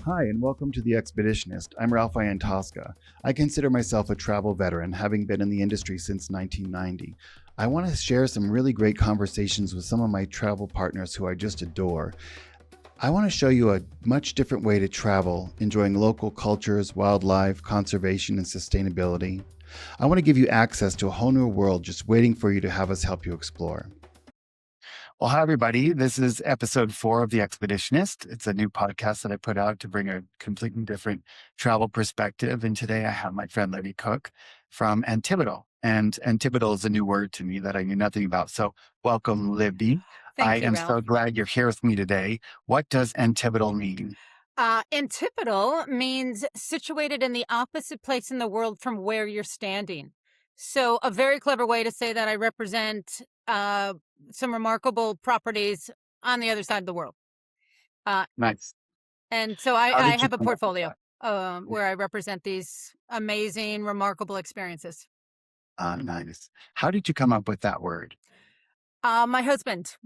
Hi, and welcome to The Expeditionist. I'm Ralph Iantosca. I consider myself a travel veteran, having been in the industry since 1990. I want to share some really great conversations with some of my travel partners who I just adore. I want to show you a much different way to travel, enjoying local cultures, wildlife, conservation, and sustainability. I want to give you access to a whole new world just waiting for you to have us help you explore. Well, hi, everybody. This is episode 4 of The Expeditionist. It's a new podcast that I put out to bring a completely different travel perspective. And today I have my friend Libby Cooke from Antipodal. And Antipodal is a new word to me that I knew nothing about. So welcome, Libby. I Thank you, am Ralph. so glad you're here with me today. What does Antipodal mean? Antipodal means situated in the opposite place in the world from where you're standing. So a very clever way to say that I represent some remarkable properties on the other side of the world. Uh, Nice. and so How I did you have a come up with portfolio that? where I represent these amazing, remarkable experiences. Nice. How did you come up with that word? My husband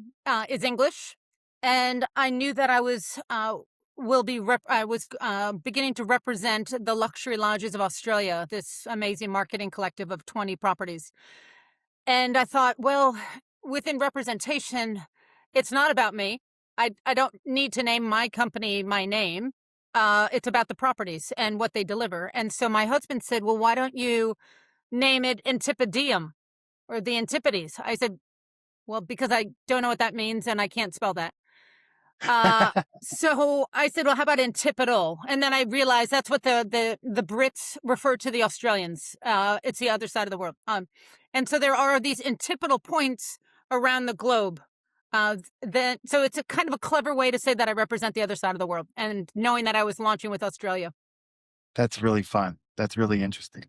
is English, and I knew that I was beginning to represent the luxury lodges of Australia, this amazing marketing collective of 20 properties. And I thought, well, within representation, it's not about me. I don't need to name my company my name. It's about the properties and what they deliver. And so my husband said, well, why don't you name it Antipodium or the Antipodes? I said, well, because I don't know what that means and I can't spell that. So I said, well, how about Antipodal? And then I realized that's what the Brits refer to the Australians. It's the other side of the world. And so there are these antipodal points around the globe. So it's a kind of a clever way to say that I represent the other side of the world, and knowing that I was launching with Australia. That's really fun. That's really interesting.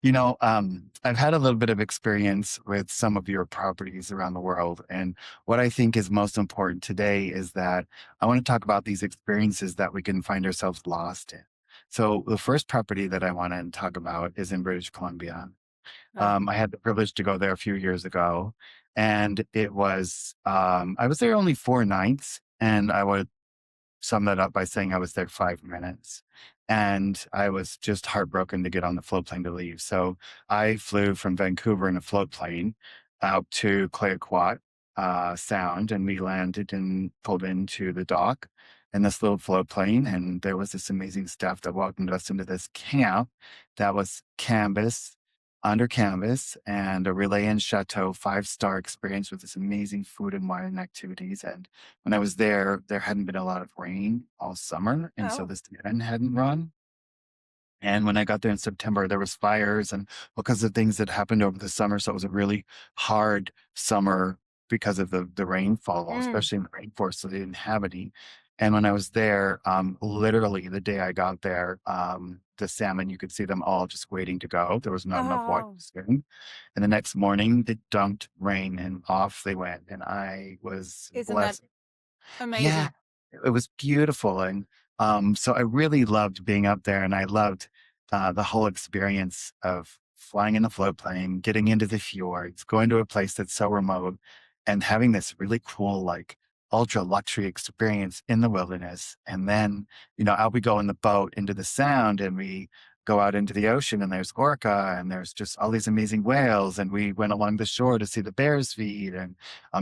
I've had a little bit of experience with some of your properties around the world. And what I think is most important today is that I want to talk about these experiences that we can find ourselves lost in. So the first property that I want to talk about is in British Columbia. Uh, I had the privilege to go there a few years ago, and I was there only 4 nights, and I would sum that up by saying I was there 5 minutes. And I was just heartbroken to get on the float plane to leave. So I flew from Vancouver in a float plane out to Clayoquot Sound, and we landed and pulled into the dock in this little float plane. And there was this amazing staff that welcomed us into this camp that was under canvas, and a relay and chateau 5-star experience with this amazing food and wine activities. And when I was there, there hadn't been a lot of rain all summer, and so oh, this event hadn't run. And when I got there in September, there was fires and because of things that happened over the summer. So it was a really hard summer because of the rainfall, mm. especially in the rainforest. So they didn't have any. And when I was there, literally the day I got there, the salmon, you could see them all just waiting to go. There was not enough water Oh, to swim. And the next morning, it dumped rain and off they went. And I was isn't that blessed. Yeah, amazing? it was beautiful. And so I really loved being up there, and I loved the whole experience of flying in the float plane, getting into the fjords, going to a place that's so remote, and having this really cool, like ultra luxury experience in the wilderness. And then, out we go in the boat into the sound, and we go out into the ocean, and there's orca, and there's just all these amazing whales. And we went along the shore to see the bears feed. And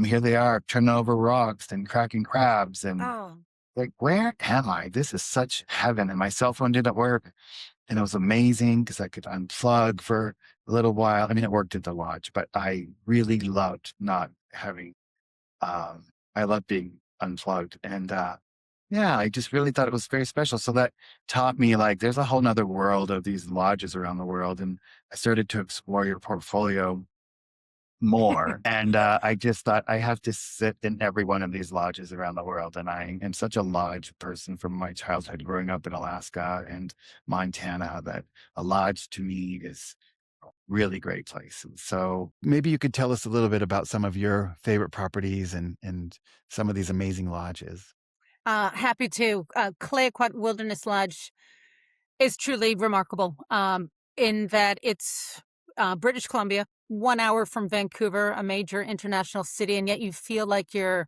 here they are turning over rocks and cracking crabs. And Oh, like, where am I? This is such heaven. And my cell phone didn't work. And it was amazing because I could unplug for a little while. I mean, it worked at the lodge, but I really loved not having, I love being unplugged. And yeah, I just really thought it was very special. So that taught me like there's a whole nother world of these lodges around the world. And I started to explore your portfolio more. And I just thought I have to sit in every one of these lodges around the world. And I am such a lodge person from my childhood growing up in Alaska and Montana that a lodge to me is a really great place. And so maybe you could tell us a little bit about some of your favorite properties and some of these amazing lodges. happy to. Clayoquot Wilderness Lodge is truly remarkable in that it's British Columbia, 1 hour from Vancouver, a major international city, and yet you feel like you're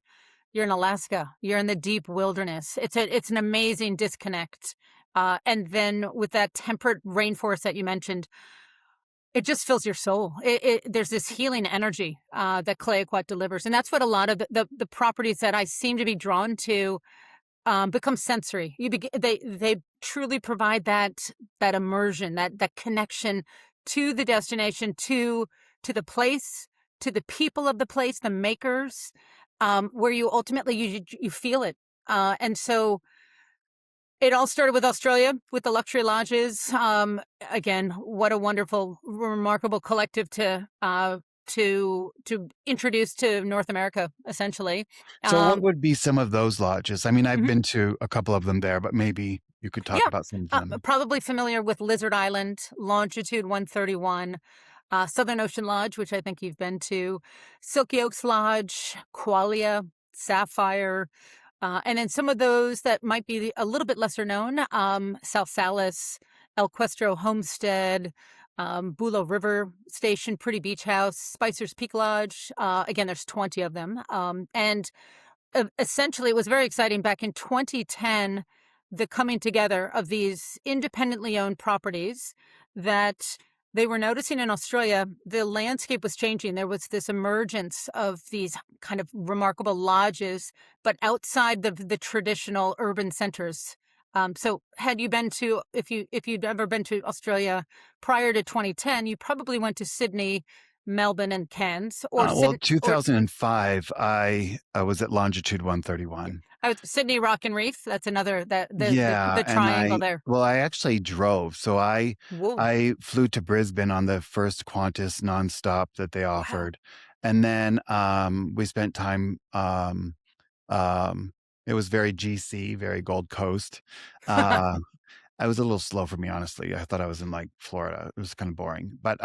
you're in Alaska, you're in the deep wilderness. It's an amazing disconnect. And then with that temperate rainforest that you mentioned, it just fills your soul. There's this healing energy that Clayoquot delivers, and that's what a lot of the properties that I seem to be drawn to become sensory. They truly provide that immersion, that connection to the destination, to the place, to the people of the place, the makers, where you ultimately you feel it. And so it all started with Australia, with the luxury lodges. Again, what a wonderful, remarkable collective to introduce to North America, essentially. So what Um, would be some of those lodges? I mean, I've mhm. been to a couple of them there, but maybe you could talk Yeah, about some of them. probably familiar with Lizard Island, Longitude 131, Southern Ocean Lodge, which I think you've been to, Silky Oaks Lodge, Qualia, Sapphire, and then some of those that might be a little bit lesser known, South Salis, El Questro Homestead, Bulo River Station, Pretty Beach House, Spicer's Peak Lodge. Again, there's 20 of them. And essentially, it was very exciting back in 2010, the coming together of these independently owned properties that they were noticing in Australia. The landscape was changing. There was this emergence of these kind of remarkable lodges, but outside the traditional urban centers. So had you been to, if you'd ever been to Australia prior to 2010, you probably went to Sydney, Melbourne, and Cairns, or Well, Sydney, or 2005, I was at longitude 131. I was Sydney Rock and Reef. That's another that Yeah, the and triangle there. I actually drove. So Whoa! I flew to Brisbane on the first Qantas nonstop that they Wow. offered. And then we spent time um it was very GC, very Gold Coast. Uh I was a little slow for me, honestly. I thought I was in like Florida. It was kind of boring. But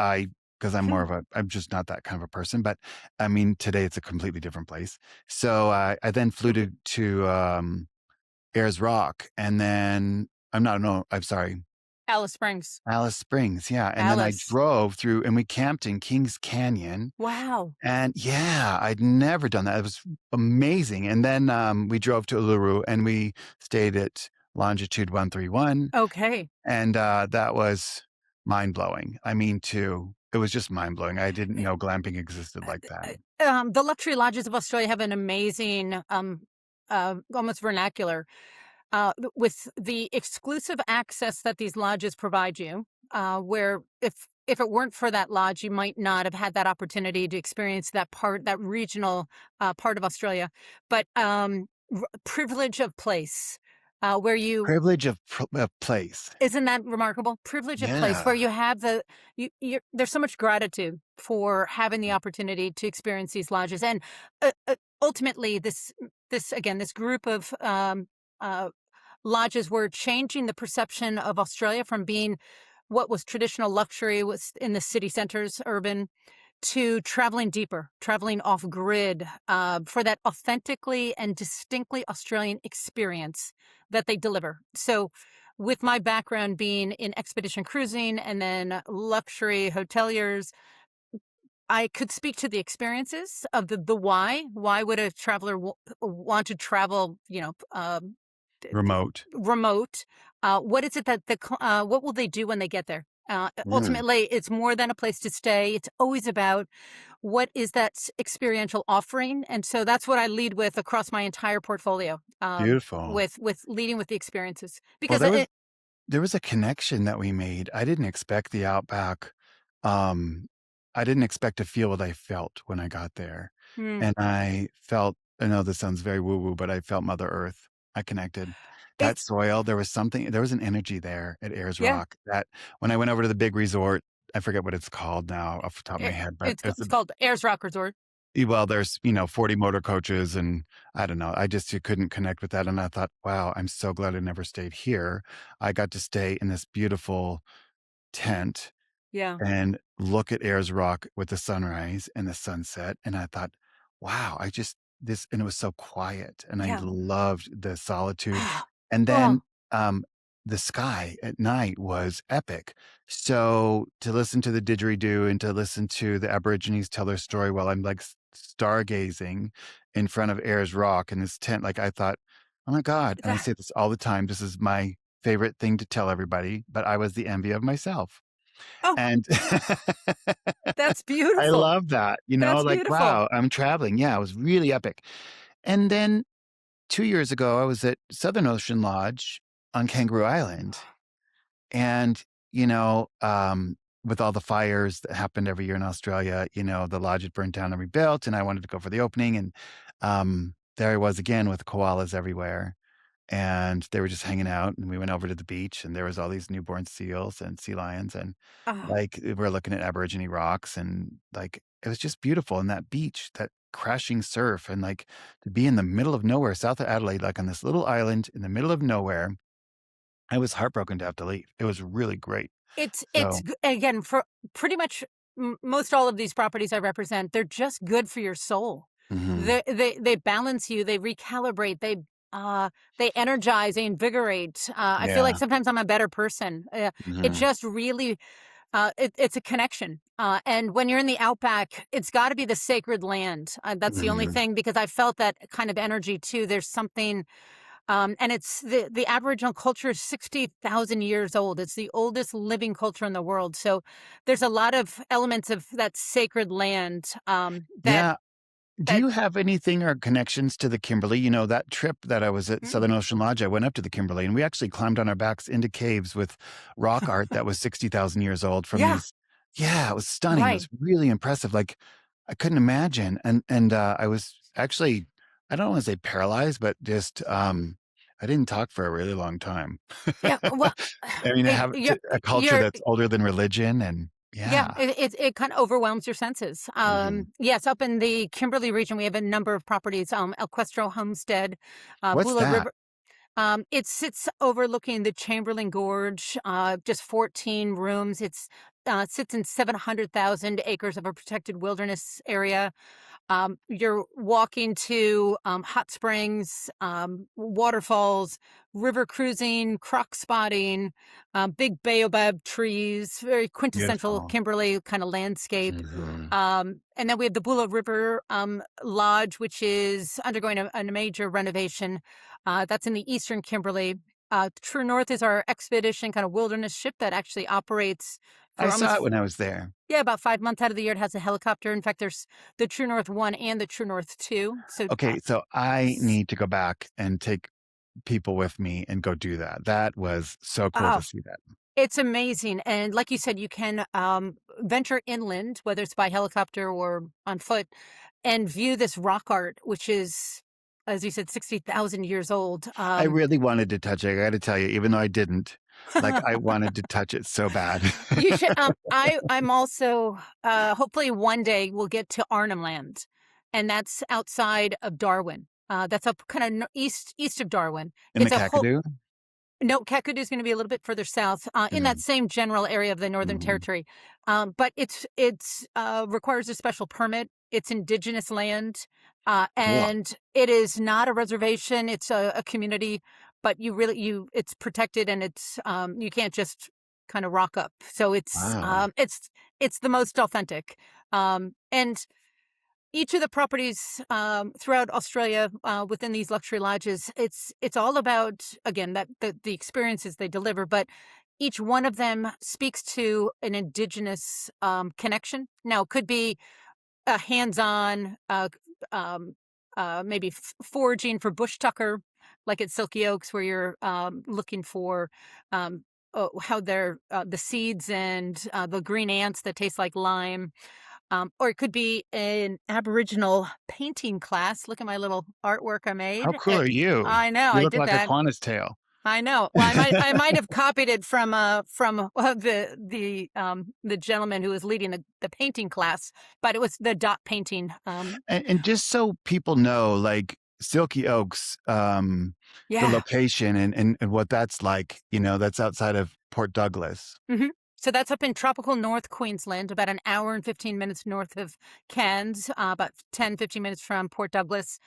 because I'm just not that kind of a person. But I mean, today it's a completely different place. So I then flew to Ayers Rock, and then I'm not no, I'm sorry, Alice Springs. Alice Springs, yeah, and then I Alice. drove through and we camped in Kings Canyon, Wow. and yeah, I'd never done that. It was amazing, and then, we drove to Uluru and we stayed at longitude 131, Okay. and, that was mind-blowing. I mean, it was just mind-blowing. I didn't know glamping existed like that. The luxury lodges of Australia have an amazing, almost vernacular, with the exclusive access that these lodges provide you, where if it weren't for that lodge, you might not have had that opportunity to experience that regional part of Australia. But privilege of place, where you Privilege of place. isn't that remarkable? Privilege of place where Yeah, you have there's so much gratitude for having the opportunity to experience these lodges, and ultimately, this group of uh, lodges were changing the perception of Australia from being what was traditional luxury was in the city centers, urban, to traveling deeper, traveling off grid for that authentically and distinctly Australian experience that they deliver. So, with my background being in expedition cruising and then luxury hoteliers, I could speak to the experiences of the why. Why would a traveler want to travel? remote. Remote. What is it that what will they do when they get there? Mm, Ultimately, it's more than a place to stay. It's always about what is that experiential offering, and so that's what I lead with across my entire portfolio. beautiful. With leading with the experiences Well, because it. there was a connection that we made. I didn't expect the outback. Um, I didn't expect to feel what I felt when I got there. Mm, And I know this sounds very woo woo, but I felt Mother Earth. I connected. it That soil, there was an energy there at Ayers yeah. Rock that when I went over to the big resort, I forget what it's called now off the top of my It, head, but it's called Ayers Rock Resort. well, there's, 40 motor coaches and I don't know. You couldn't connect with that. And I thought, wow, I'm so glad I never stayed here. I got to stay in this beautiful tent Yeah, and look at Ayers Rock with the sunrise and the sunset. And I thought, wow, and it was so quiet and I yeah. loved the solitude. And Oh, then, um, the sky at night was epic. So to listen to the didgeridoo and to listen to the Aborigines tell their story while I'm like stargazing in front of Ayers Rock in this tent. Like I thought, oh my God. And I That say this all the time. This is my favorite thing to tell everybody, but I was the envy of myself. oh, And that's I beautiful. love that, That's like, beautiful. wow, I'm traveling. Yeah, it was really epic. And then 2 years ago, I was at Southern Ocean Lodge on Kangaroo Island. And, you know, with all the fires that happened every year in Australia, the lodge had burned down and rebuilt, and I wanted to go for the opening. And there I was again with koalas everywhere. And they were just hanging out, and we went over to the beach, and there was all these newborn seals and sea lions, and Oh, like we were looking at Aborigine rocks, and like it was just beautiful. And that beach, that crashing surf, and like to be in the middle of nowhere, south of Adelaide, like on this little island in the middle of nowhere. I was heartbroken to have to leave. It was really great. it's So, g again, for pretty much most all of these properties I represent, they're just good for your soul. mhm, They balance you, they recalibrate, they energize, they invigorate. I feel like yeah, sometimes I'm a better person. It mhm, just really, it's a connection. And when you're in the outback, it's got to be the sacred land. That's the only mhm. thing because I felt that kind of energy too. There's something, and it's the Aboriginal culture is 60,000 years old. It's the oldest living culture in the world. So there's a lot of elements of that sacred land that Yeah. Do that. you have anything or connections to the Kimberley? That trip that I was at Mm. Southern Ocean Lodge, I went up to the Kimberley, and we actually climbed on our backs into caves with rock art that was 60,000 years old from Yeah, these. Yeah, it was stunning. It right. was really impressive. Like, I couldn't imagine. And I was actually, I don't wanna say paralyzed, but just, I didn't talk for a really long time. Yeah. Well, I mean, I have a culture you're that's older than religion, and yeah, yeah. it kind of overwhelms your senses. Mhm. Yes, up in the Kimberley region, we have a number of properties. El Questro Homestead, What's Bula that? River. It sits overlooking the Chamberlain Gorge. Just 14 rooms. It's sits in 700,000 acres of a protected wilderness area. You're walking to hot springs, waterfalls, river cruising, croc spotting, big baobab trees, very quintessential Beautiful. Kimberley kind of landscape. Mhm. And then we have the Bula River Lodge, which is undergoing a major renovation. That's in the eastern Kimberley. True North is our expedition kind of wilderness ship that actually operates I for saw it almost when I was there. yeah, about 5 months out of the year, it has a helicopter. In fact, there's the True North 1 and the True North 2. So, Okay, so I s need to go back and take people with me and go do that. That was so cool to oh, see that. it's amazing, and like you said, you can, venture inland, whether it's by helicopter or on foot, and view this rock art, which is, as you said, 60,000 years old. I really wanted to touch it, I gotta tell you, even though I didn't. Like, I wanted to touch it so bad. You should, I'm also, hopefully one day we'll get to Arnhem Land, and that's outside of Darwin. That's up kinda east of Darwin. In the It's a whole Kakadu? no, Kakadu is gonna be a little bit further south, in that Mm, same general area of the Northern mhm. Territory. But it's requires a special permit. It's indigenous land, Cool. and it is not a reservation, it's a community, but you it's protected and you can't just kinda rock up. So Wow. it's the most authentic. And each of the properties throughout Australia within these luxury lodges, it's all about again that the experiences they deliver, but each one of them speaks to an indigenous connection. Now, it could be a hands-on, maybe foraging for bush tucker, like at Silky Oaks, where you're looking for how they're the seeds and the green ants that taste like lime. Or it could be an Aboriginal painting class. Look at my little artwork I How made. cool are you? I know, You I look did like a that. Qantas tail. I know. Well, I might have copied it from the gentleman who was leading the painting class, but it was the dot painting. And just so people know, like, Silky Oaks, the Yeah. location and what that's like, that's outside of Port Douglas. Hmm. So that's up in tropical North Queensland, about an hour and 15 minutes north of Cairns, about 10, 15 minutes from Port Douglas.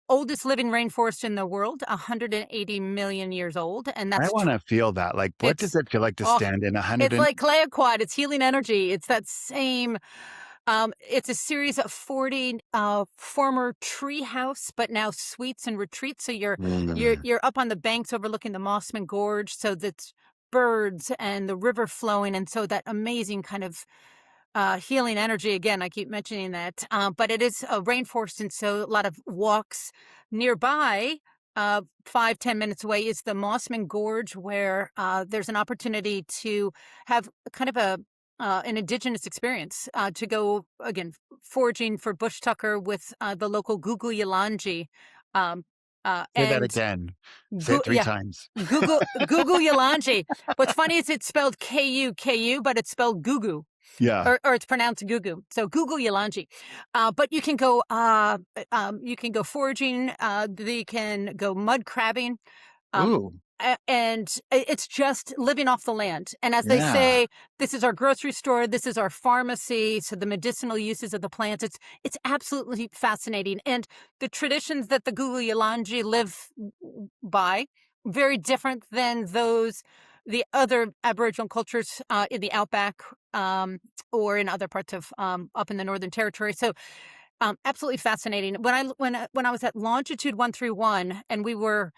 Oldest living rainforest in the world, 180 million years old, and I that's wanna feel that, like, what does it's it feel like to oh, stand in 100 it's and like Clayoquot, it's healing energy. It's that same It's a series of 40 former tree house, but now suites and retreats. So Mm. you're up on the banks overlooking the Mossman Gorge. So that's birds and the river flowing, and so that amazing kind of healing energy. Again, I keep mentioning that, but it is a rainforest, and so a lot of walks nearby. 5-10 minutes away is the Mossman Gorge, where there's an opportunity to have kind of an indigenous experience, to go again foraging for bush tucker with the local Gugu Yalanji, um, Say that and again. Say it 3 yeah, times. Gugu Yalanji. What's funny is it's spelled Ku, but it's spelled Gugu, Yeah. or it's pronounced Gugu. So Gugu Yalanji. But you can go foraging. You can go mud crabbing. Um, Ooh, and it's just living off the land. And as they yeah. say, this is our grocery store, this is our pharmacy. So the medicinal uses of the plants, it's absolutely fascinating. And the traditions that the Gugu Yalanji live by, very different than the other Aboriginal cultures in the outback, or in other parts of up in the Northern Territory. So absolutely fascinating. When I was at longitude 131, and we were,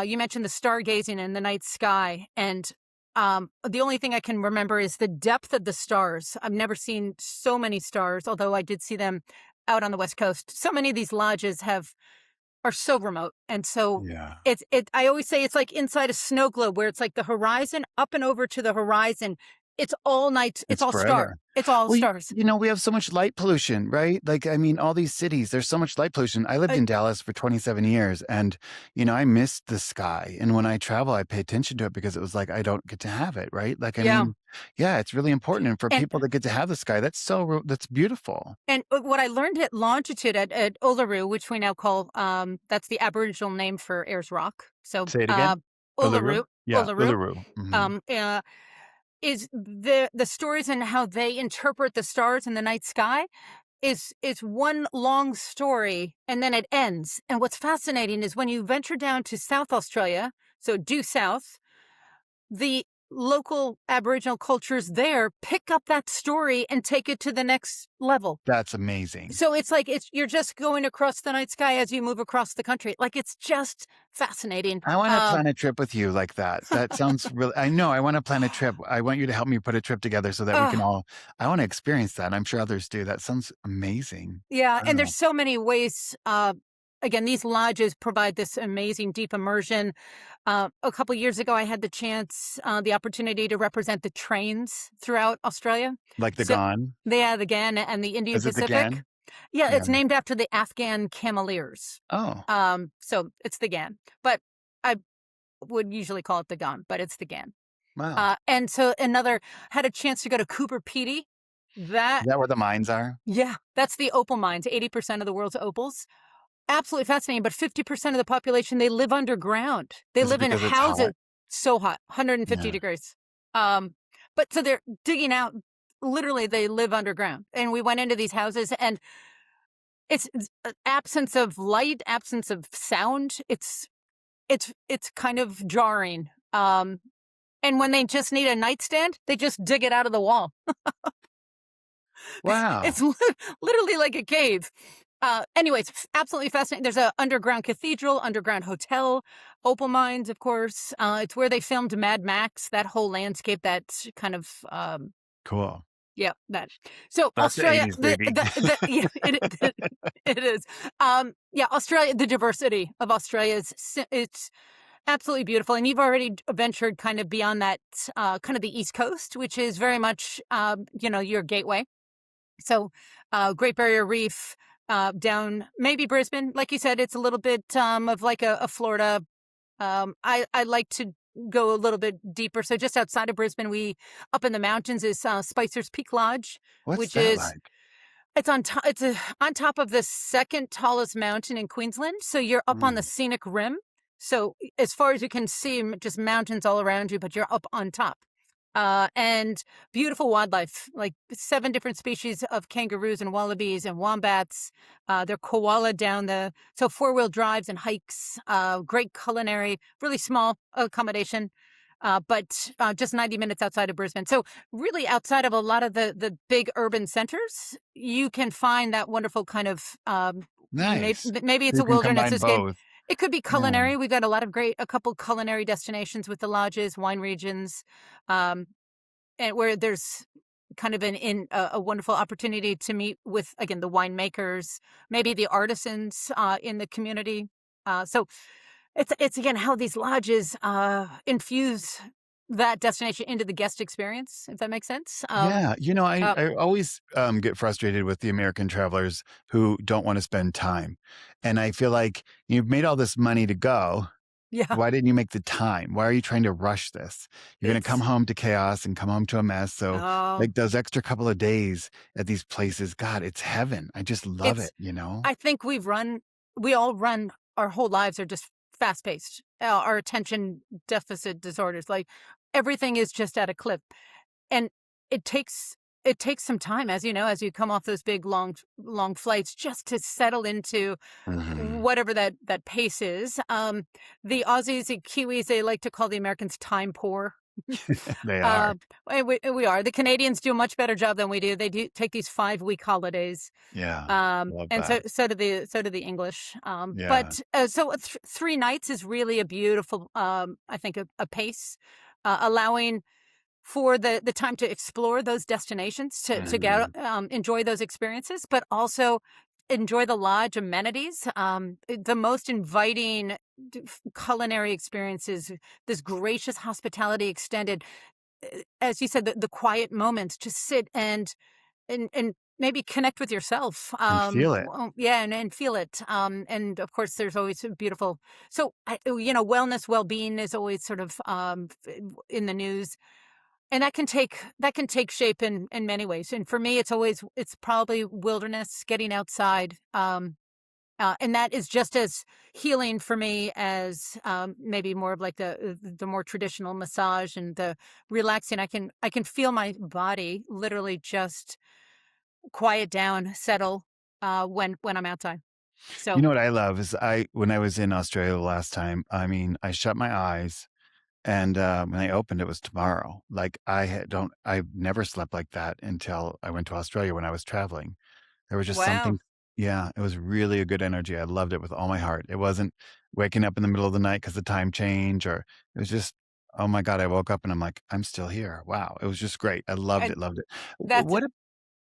you mentioned the stargazing in the night sky, and the only thing I can remember is the depth of the stars. I've never seen so many stars, although I did see them out on the West Coast. So many of these lodges are so remote, and so Yeah. I always say it's like inside a snow globe, where it's like the horizon up and over to the horizon. It's all night. It's It's all star. forever. It's all Well, stars. we have so much light pollution, right? Like, I mean, all these cities, there's so much light pollution. I lived Uh, in Dallas for 27 years and, I missed the sky. And when I travel, I pay attention to it because it was like, I don't get to have it, right? Like, I yeah, mean, yeah, it's really important. And for and people that get to have the sky, that's beautiful. what I learned at longitude at Uluru, which we now call, that's the Aboriginal name for Ayers Rock. So Say it again. Uluru? Uluru, Yeah, Uluru. Uluru. Um, uh, is the stories and how they interpret the stars in the night sky is one long story, and then it ends. And what's fascinating is when you venture down to South Australia, so due south, the local Aboriginal cultures there pick up that story and take it to the next level. That's amazing. So it's like you're just going across the night sky as you move across the country. Like, it's just fascinating. I want to plan a trip with you like that. That sounds really, I know, I want to plan a trip. I want you to help me put a trip together so that we can uh, all, I want to experience that. I'm sure others do. That sounds amazing. Yeah, and Wow. there's so many ways. Again, these lodges provide this amazing deep immersion. A couple years ago, I had the opportunity to represent the trains throughout Australia. Like the So Gone? they have the GAN and the Indian Is it the Pacific. Gan? Yeah, Yeah. it's named after the Afghan cameleers. Oh, So it's the GAN, but I would usually call it the GAN, but it's the GAN. wow. And so had a chance to go to Cooper Pedy. Is That that where the mines are? Yeah, that's the opal mines. 80% of the world's opals. Absolutely fascinating, but 50% of the population, they live underground. They Is it live in because it's houses hot? so hot, 150 Yeah. degrees. But so they're digging out, literally they live underground. And we went into these houses, and it's absence of light, absence of sound. It's kind of jarring. And when they just need a nightstand, they just dig it out of the wall. Wow. It's literally like a cave. Anyways, absolutely fascinating. There's a underground cathedral, underground hotel, opal mines, of course. It's where they filmed Mad Max, that whole landscape, that kind of, Cool. yeah, that. So That's the Australia, 80s, baby. yeah, it is. Yeah, Australia, the diversity of Australia it's absolutely beautiful. And you've already ventured kind of beyond that, kind of the East Coast, which is very much, your gateway. So, Great Barrier Reef, down maybe Brisbane. Like you said, it's a little bit of like a Florida. I like to go a little bit deeper. So just outside of Brisbane, up in the mountains is Spicer's Peak Lodge, What's which that is like? it's on top. On top of the second tallest mountain in Queensland. So you're up on the Mm, scenic rim. So as far as you can see, just mountains all around you, but you're up on top. And beautiful wildlife, like 7 different species of kangaroos and wallabies and wombats. They're koala so 4-wheel drives and hikes, great culinary, really small accommodation. but just 90 minutes outside of Brisbane. So really outside of a lot of the big urban centers, you can find that wonderful kind of Nice. maybe it's You a can wilderness combine escape. both. It could be Yeah. culinary. We've got a couple culinary destinations with the lodges, wine regions, um, and where there's kind of a wonderful opportunity to meet with, again, the winemakers, maybe the artisans in the community. So it's again how these lodges infuse that destination into the guest experience, if that makes sense. Yeah, Uh, I always, get frustrated with the American travelers who don't wanna spend time, and I feel like you've made all this money to go. yeah, Why didn't you make the time? Why are you trying to rush this? You're gonna come it's home to chaos and come home to a mess, so, uh, like, those extra couple of days at these places, God, it's heaven. I just love it's. it, you know? I think we all run our whole lives are just fast paced. Our attention deficit disorders, like everything is just at a clip. And it takes it takes some time, as you know, as you come off those big long flights, just to settle into Mhm. whatever that pace is. The Aussies and Kiwis, they like to call the Americans time poor. They are. uh, we are. The Canadians do a much better job than we do. They do take these 5-week holidays, Yeah. Love and that. so do the English. Yeah. But 3 nights is really a beautiful, I think, a pace, allowing for the time to explore those destinations, to get Mhm. enjoy those experiences, but also enjoy the lodge amenities. The most inviting culinary experiences, this gracious hospitality extended, as you said, the quiet moments to sit and maybe connect with yourself. And feel it. Well, yeah, and feel it. And of course, there's always a beautiful. So, wellness, well-being is always sort of in the news, and that can take shape in many ways. And for me, it's probably wilderness, getting outside, and that is just as healing for me as maybe more of like the more traditional massage and the relaxing. I can feel my body literally just quiet down, settle when I'm outside. You So know what I love is when I was in Australia the last time, I mean, I shut my eyes and, when I opened, it was tomorrow. Like, I've never slept like that until I went to Australia when I was traveling. There was just wow. something. Yeah, it was really a good energy. I loved it with all my heart. It wasn't waking up in the middle of the night because the time change, or it was just, oh my god, I woke up and I'm like, "I'm still here. Wow." It was just great. I loved And it, loved it. W that's what ab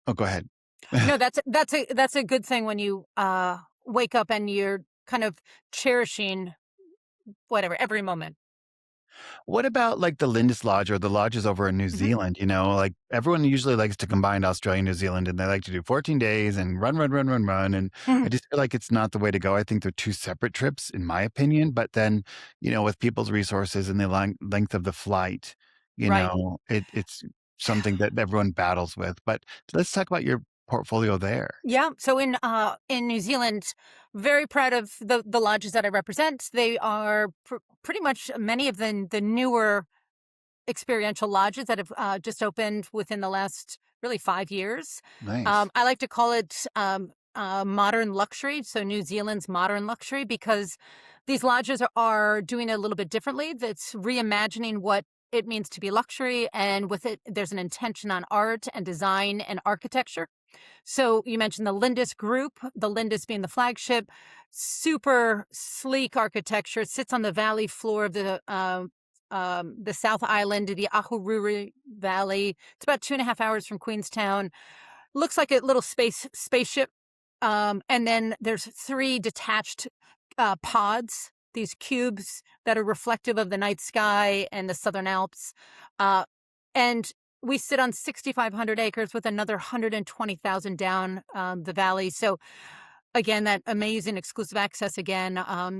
Oh, go ahead. no, that's a good thing when you wake up and you're kind of cherishing whatever every moment. What about, like, the Lindis Lodge or the lodges over in New Hmm. Zealand, like, everyone usually likes to combine Australia and New Zealand, and they like to do 14 days and run, run, run, run, run, and I just feel like it's not the way to go. I think they're 2 separate trips, in my opinion, but then, with people's resources and the length of the flight, Right. it's something that everyone battles with, but let's talk about your portfolio there. Yeah. So in New Zealand, very proud of the lodges that I represent. They are pretty much many of the newer experiential lodges that have just opened within the last really 5 years. Nice. I like to call it modern luxury. So New Zealand's modern luxury, because these lodges are doing it a little bit differently. That's reimagining what it means to be luxury, and with it, there's an intention on art and design and architecture. So you mentioned the Lindis Group, the Lindis being the flagship, super sleek architecture. It sits on the valley floor of the South Island, the Ahuriri Valley. It's about 2.5 hours from Queenstown. Looks like a little spaceship. And then there's three detached pods, these cubes that are reflective of the night sky and the Southern Alps. Uh, and we sit on 6,500 acres with another 120,000 down the valley. So again, that amazing exclusive access again,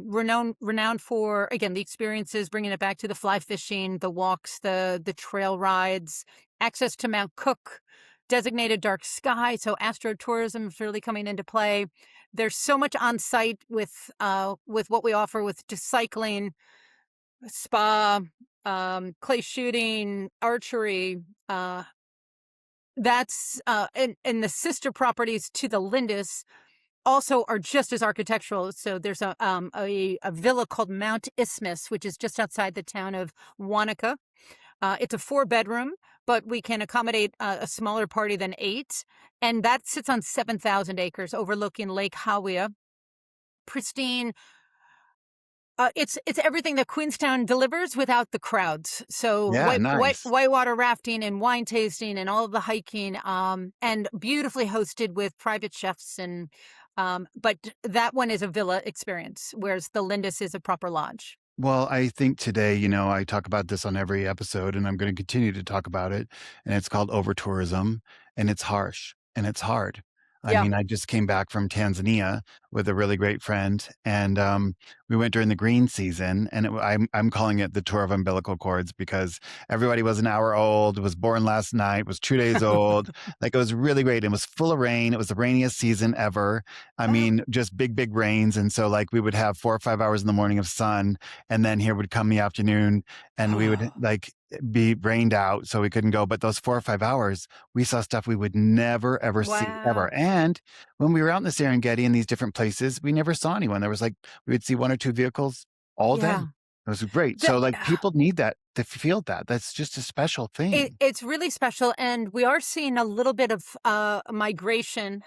renowned for, again, the experiences, bringing it back to the fly fishing, the walks, the trail rides, access to Mount Cook, designated dark sky. So astrotourism is really coming into play. There's so much on site with what we offer with just cycling, spa, clay shooting, archery. That's and the sister properties to the Lindis also are just as architectural. So there's a villa called Mount Isthmus, which is just outside the town of Wanaka. It's a 4-bedroom, but we can accommodate a smaller party than 8. And that sits on 7,000 acres overlooking Lake Hawea. Pristine. It's everything that Queenstown delivers without the crowds. So Yeah, nice. whitewater rafting and wine tasting and all of the hiking, and beautifully hosted with private chefs. And but that one is a villa experience, whereas the Lindis is a proper lodge. Well, I think today, I talk about this on every episode, and I'm going to continue to talk about it. And it's called over tourism, and it's harsh and it's hard. I Yeah. mean, I just came back from Tanzania with a really great friend, and we went during the green season. And I'm calling it the tour of umbilical cords because everybody was an hour old, was born last night, was 2 days old. Like it was really great. It was full of rain. It was the rainiest season ever. I mean, just big, big rains. And so, like, we would have 4 or 5 hours in the morning of sun, and then here would come the afternoon, and we would like be rained out, so we couldn't go. But those 4 or 5 hours, we saw stuff we would never ever see ever. Wow. And when we were out in the Serengeti in these different places, we never saw anyone. There was like we would see 1 or 2 vehicles all day. Yeah. It was great. The, So like people need that to feel that. That's just a special thing. it's really special, and we are seeing a little bit of migration.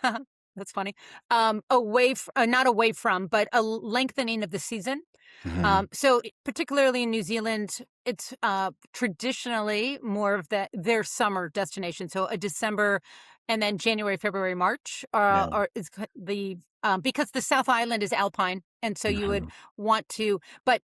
That's funny. Not away from, but a lengthening of the season. Mhm. So particularly in New Zealand, it's traditionally more of their summer destination. So a December, and then January, February, March Yeah. are is the because the South Island is alpine, and so you would Mhm. want to. But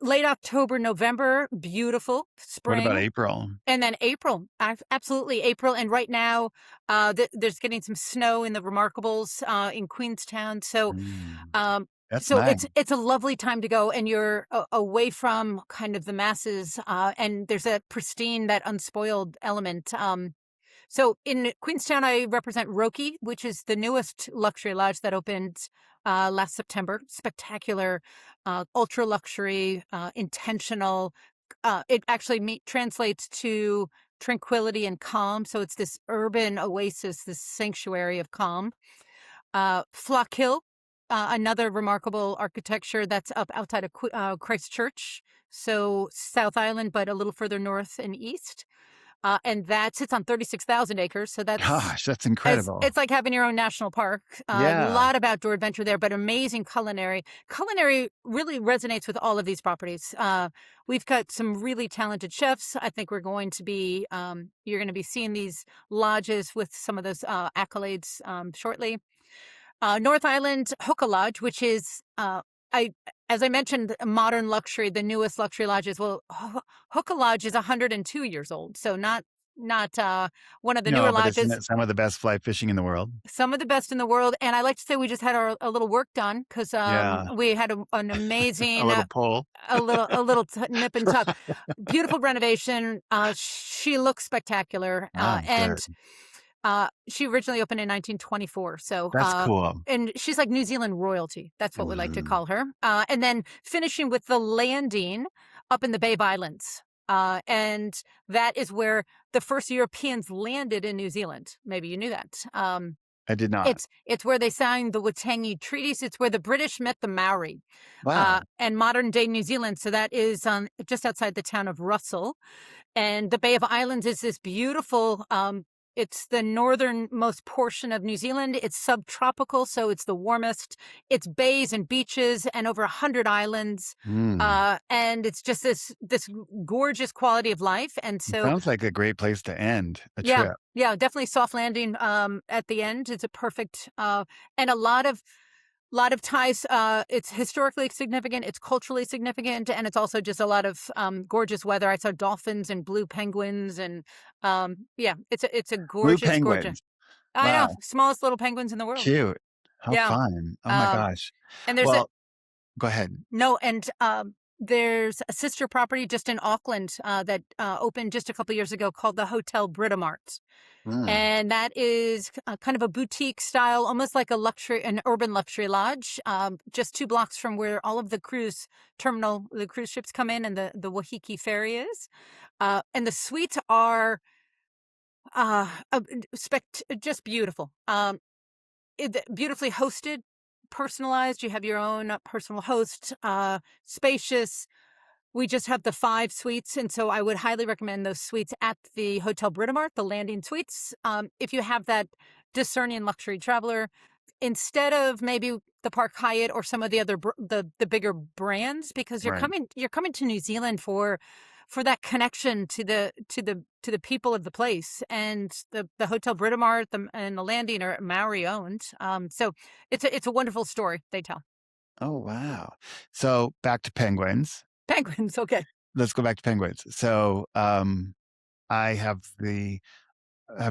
late October, November, beautiful What about spring. April? And then April, absolutely April. And right now, there's getting some snow in the Remarkables in Queenstown. So, Mm. um, That's so nice. it's a lovely time to go, and you're away from kind of the masses, and there's that pristine, that unspoiled element. So in Queenstown, I represent Roki, which is the newest luxury lodge that opened last September. Spectacular, ultra luxury, intentional. It actually translates to tranquility and calm. So it's this urban oasis, this sanctuary of calm. Flock Hill, another remarkable architecture that's up outside of Christchurch. So South Island, but a little further north and east. And that sits on 36,000 acres. So that's Gosh, that's incredible. it's like having your own national park. A Yeah. lot of outdoor adventure there, but amazing culinary. Culinary really resonates with all of these properties. We've got some really talented chefs. I think we're going to be you're going to be seeing these lodges with some of those accolades shortly. North Island Hookah Lodge, which is I as I mentioned, modern luxury, the newest luxury lodges. Well, Hookah Lodge is 102 years old, so not one of the newer No, but isn't lodges. it some of the best fly fishing in the world? Some of the best in the world, and I like to say we just had a little work done because Yeah. we had an A amazing little pull. nip and tuck, beautiful renovation. She looks spectacular, Ah, and good. she originally opened in 1924. So, That's cool. and she's like New Zealand royalty. That's what we like to Mhm. call her. And then finishing with the landing up in the Bay of Islands. And that is where the first Europeans landed in New Zealand. Maybe you knew that. I did not. It's where they signed the Waitangi treaties. It's where the British met the Maori, Wow. and modern day New Zealand. So that is just outside the town of Russell. And the Bay of Islands is this beautiful, it's the northernmost portion of New Zealand. It's subtropical, so it's the warmest. It's bays and beaches and over 100 islands. Mm. And it's just this gorgeous quality of life. And It so, sounds like a great place to end a yeah, trip. yeah, definitely soft landing at the end. It's a perfect, and a lot of ties. It's historically significant, it's culturally significant, and it's also just a lot of gorgeous weather. I saw dolphins and blue penguins, and yeah, it's a Blue gorgeous, gorgeous. penguins. I know, Wow. smallest little penguins in the world. Cute. How Yeah, fun. Oh my um, gosh. and there's a Well, go ahead. no, and there's a sister property just in Auckland that opened just a couple years ago called the Hotel Britomart. Mm. And that is kind of a boutique style, almost like an urban luxury lodge, just 2 blocks from where all of the the cruise ships come in, and the Wahiki ferry is. And the suites are just beautiful. beautifully hosted, personalized. You have your own personal host, spacious. We just have the 5 suites, and so I would highly recommend those suites at the Hotel Britomart, the landing suites. If you have that discerning luxury traveler, instead of maybe the Park Hyatt or some of the other the bigger brands, because Right. you're coming to New Zealand for that connection to the people of the place, and the Hotel Britomart and the landing are Maori owned. So it's a wonderful story they tell. Oh, wow. So back to penguins. Penguins, okay. Let's go back to penguins. So I have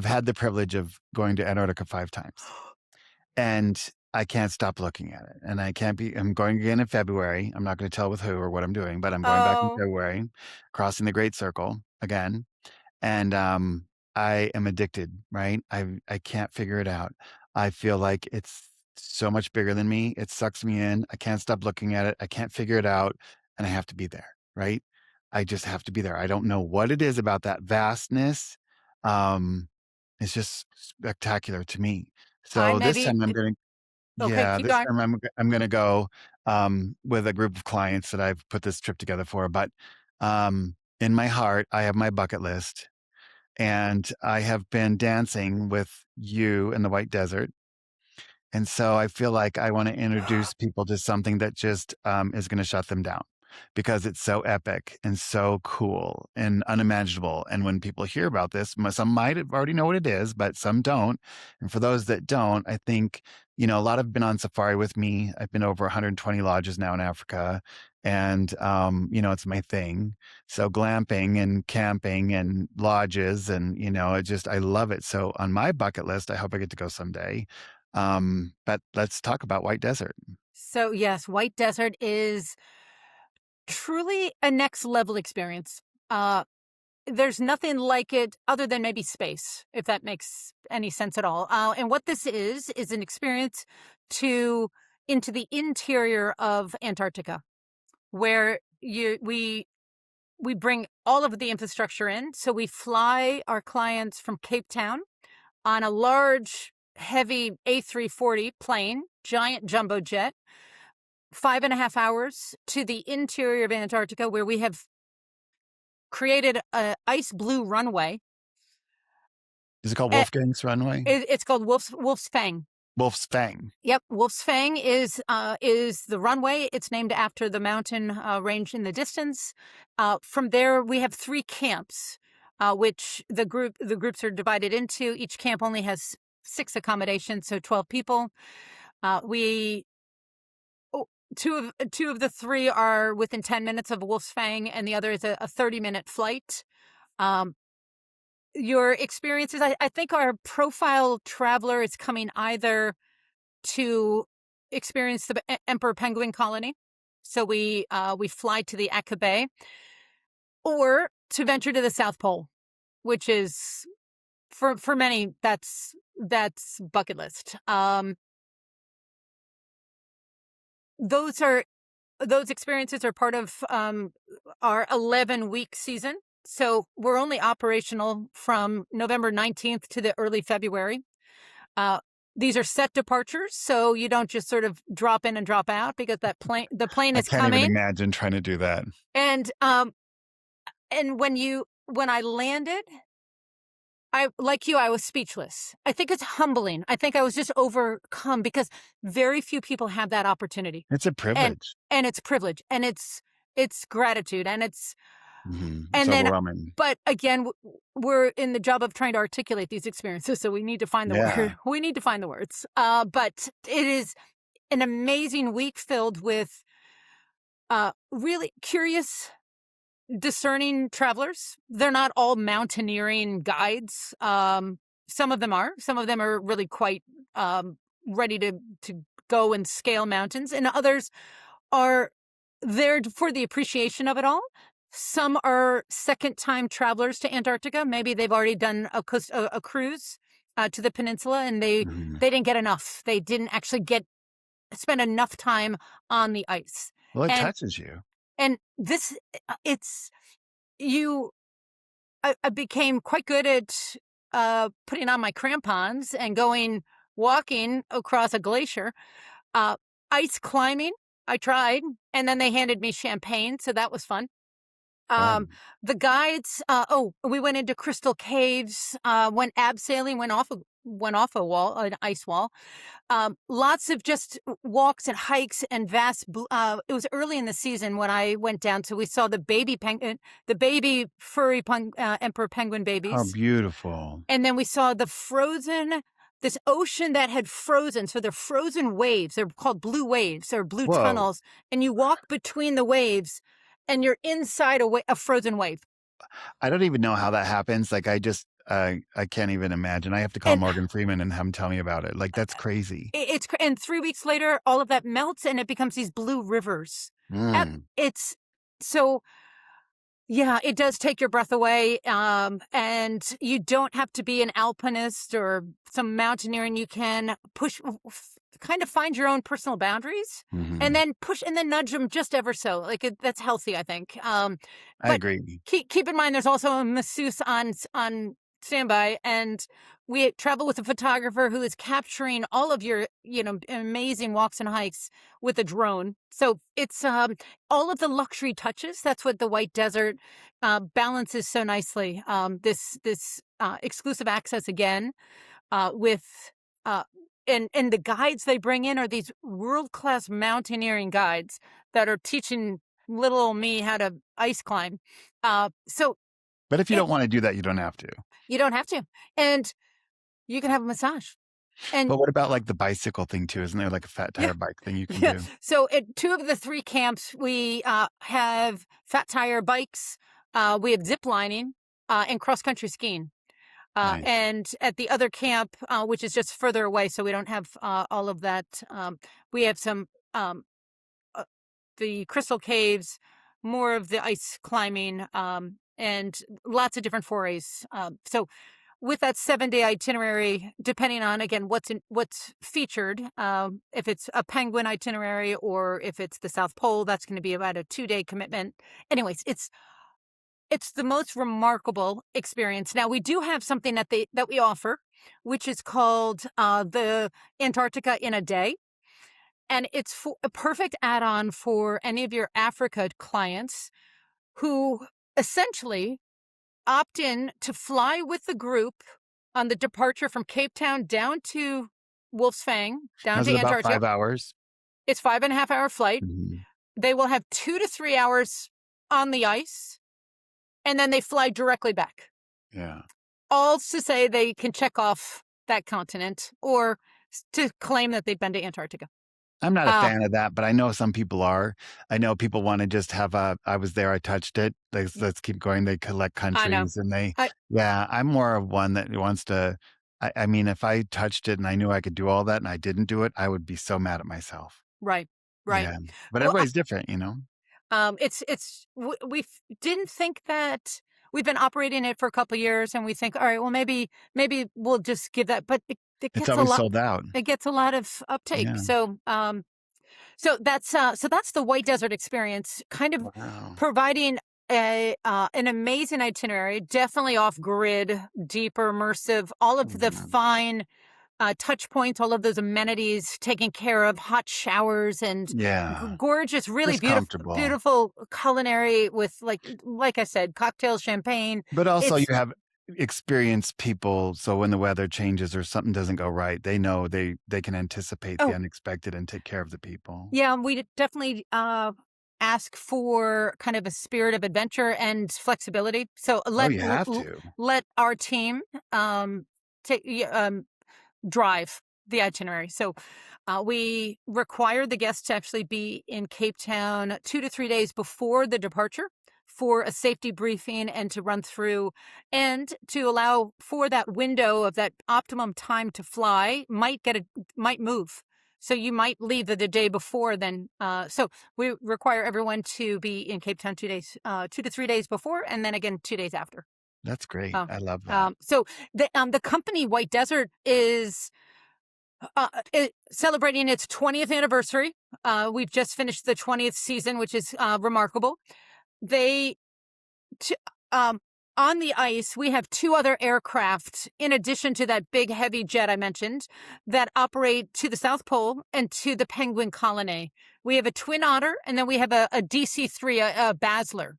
had the privilege of going to Antarctica 5 times, and I can't stop looking at it. And I can't be. I'm going again in February. I'm not going to tell with who or what I'm doing, but I'm going back in Oh, February, crossing the Great Circle again. And I am addicted, right? I can't figure it out. I feel like it's so much bigger than me. It sucks me in. I can't stop looking at it. I can't figure it out, and I have to be there, right? I just have to be there. I don't know what it is about that vastness. Um, it's just spectacular to me. I So this maybe time I'm going to, okay, yeah, keep this going. time I'm going to go with a group of clients that I've put this trip together for. But in my heart, I have my bucket list, and I have been dancing with you in the White Desert. And so I feel like I want to introduce people to something that just is going to shut them down because it's so epic and so cool and unimaginable. And when people hear about this, some might already know what it is, but some don't. And for those that don't, I think, a lot have been on safari with me. I've been over 120 lodges now in Africa. And, it's my thing. So glamping and camping and lodges and, I love it. So on my bucket list, I hope I get to go someday. But let's talk about White Desert. So yes, White Desert is truly a next level experience. Uh, there's nothing like it other than maybe space, if that makes any sense at all. And what this is an experience to into the interior of Antarctica, where we bring all of the infrastructure in. So we fly our clients from Cape Town on a large, heavy A340 plane, giant jumbo jet, 5.5 hours to the interior of Antarctica, where we have created a ice blue runway. Is it called Eh, Wolfgang's Runway? It's called Wolf's Fang. Wolf's Fang. Yep, Wolf's Fang is the runway. It's named after the mountain range in the distance. From there, we have 3 camps, which the groups are divided into. Each camp only has 6 accommodations, so 12 people. We oh, two of the 3 are within 10 minutes of Wolf's Fang, and the other is a 30-minute flight. Um, your experiences, I think our profile traveler is coming either to experience the emperor penguin colony, so we fly to the Akabe, or to venture to the South Pole, which is for many that's bucket list. Those are those experiences are part of our 11-week season. So we're only operational from November 19th to the early February. Uh, these are set departures, so you don't just sort of drop in and drop out, because the plane I is can't even coming. imagine trying to do that. And when I landed, I like you, I was speechless. I think it's humbling. I think I was just overcome, because very few people have that opportunity. It's a And privilege. it's privilege, and it's gratitude, and It's then overwhelming. but again, we're in the job of trying to articulate these experiences, so we need to find the Yeah. word. We need to find the words. But it is an amazing week filled with really curious, discerning travelers. They're not all mountaineering guides. Some of them are. Some of them are really quite ready to go and scale mountains, and others are there for the appreciation of it all. Some are second-time travelers to Antarctica. Maybe they've already done a cruise to the peninsula, and Mhm. they didn't get enough. They didn't actually spend enough time on the ice. Well, it And touches you. this, it's you. I became quite good at putting on my crampons and going walking across a glacier. Uh, Ice climbing, I tried, and then they handed me champagne, so that was fun. Um, Fun. the guides, we went into crystal caves, went abseiling, went off a wall, an ice wall. Lots of just walks and hikes and it was early in the season when I went down, so we saw the baby penguin, the baby furry emperor penguin How babies. beautiful. And then we saw this ocean that had frozen. So they're frozen waves. They're called blue waves or blue Whoa. tunnels. And you walk between the waves and you're inside a frozen wave. I don't even know how that happens. Like, I can't even imagine. I have to call And Morgan Freeman and have him tell me about it. Like, that's crazy. and 3 weeks later, all of that melts and it becomes these blue rivers. Mm. It's so Yeah, it does take your breath away, and you don't have to be an alpinist or some mountaineering. You can kind of find your own personal boundaries, and Mhm. then push and then nudge them just ever so. That's healthy, I think. I But agree. keep in mind, there's also a masseuse on standby, and we travel with a photographer who is capturing all of your, amazing walks and hikes with a drone. So it's all of the luxury touches. That's what the White Desert balances so nicely. This exclusive access again with uh, and the guides they bring in are these world class mountaineering guides that are teaching little old me how to ice climb. So But if you it don't wanna do that, you don't have to. You don't have to, and you can have a massage. And But what about, like, the bicycle thing too? Isn't there, like, a fat yeah, tire bike thing you can yeah. do? So at two of the three camps, we have fat tire bikes. We have zip lining and cross country skiing. Nice. And at the other camp, which is just further away, so we don't have all of that. We have some uh, the crystal caves, more of the ice climbing, and lots of different forays. So with that 7-day itinerary, depending on again what's featured, if it's a penguin itinerary or if it's the South Pole, that's going to be about a 2-day commitment. Anyways, it's the most remarkable experience. Now we do have something that we offer, which is called the Antarctica in a day, and it's a perfect add-on for any of your Africa clients who essentially opt in to fly with the group on the departure from Cape Town down to Wolf's Fang, down Was to it about Antarctica. 5 hours? It's 5.5 hour flight. Mhm. They will have 2 to 3 hours on the ice, and then they fly directly back. Yeah. All to say they can check off that continent or to claim that they've been to Antarctica. I'm not a Uh, fan of that, but I know some people are. I know people wanna just have a "I was there, I touched it. Let's keep going." They collect I know. countries and they I yeah, I'm more of one that wants to I mean, if I touched it and I knew I could do all that and I didn't do it, I would be so mad at myself. Right, right. Yeah. But Well, everybody's different, you know? we didn't think that we've been operating it for a couple years, and we think, all right, well, maybe we'll just give that, but it It's gets a always lot. sold out. It gets a lot of uptake. Yeah. So that's the White Desert experience, kind of Wow. providing an amazing itinerary, definitely off grid, deeper, immersive, all of the Wow. fine touch points, all of those amenities taken care of, hot showers and Yeah. gorgeous, really Just comfortable. beautiful culinary with like I said, cocktails, champagne. But also you It's have experienced people, so when the weather changes or something doesn't go right, they know they can anticipate the oh unexpected and take care of the people. yeah, we definitely ask for kind of a spirit of adventure and flexibility. So Oh, you have to. let our team take drive the itinerary. So we require the guests to actually be in Cape Town 2 to 3 days before the departure for a safety briefing and to run through and to allow for that window of that optimum time to fly might move. So you might leave the day before then. So we require everyone to be in Cape Town 2 to 3 days before, and then again 2 days after. That's great. Uh, I love that. so the company White Desert is celebrating its 20th anniversary. We've just finished the 20th season, which is remarkable. They, t- on the ice, we have 2 other aircraft, in addition to that big, heavy jet I mentioned, that operate to the South Pole and to the penguin colony. We have a Twin Otter, and then we have a DC-3, a Basler.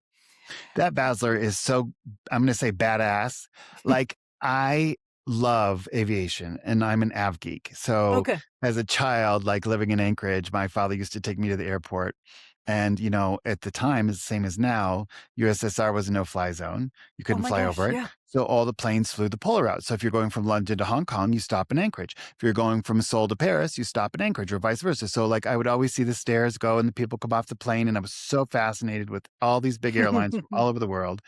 That Basler is so, I'm going to say badass. Like, I love aviation and I'm an av geek. So Okay. as a child, like living in Anchorage, my father used to take me to the airport. And, at the time, it's the same as now, USSR was a no-fly zone. You Oh couldn't my fly gosh, over it. yeah. So all the planes flew the polar route. So if you're going from London to Hong Kong, you stop in Anchorage. If you're going from Seoul to Paris, you stop in Anchorage or vice versa. So like I would always see the stairs go and the people come off the plane. And I was so fascinated with all these big airlines from all over the world.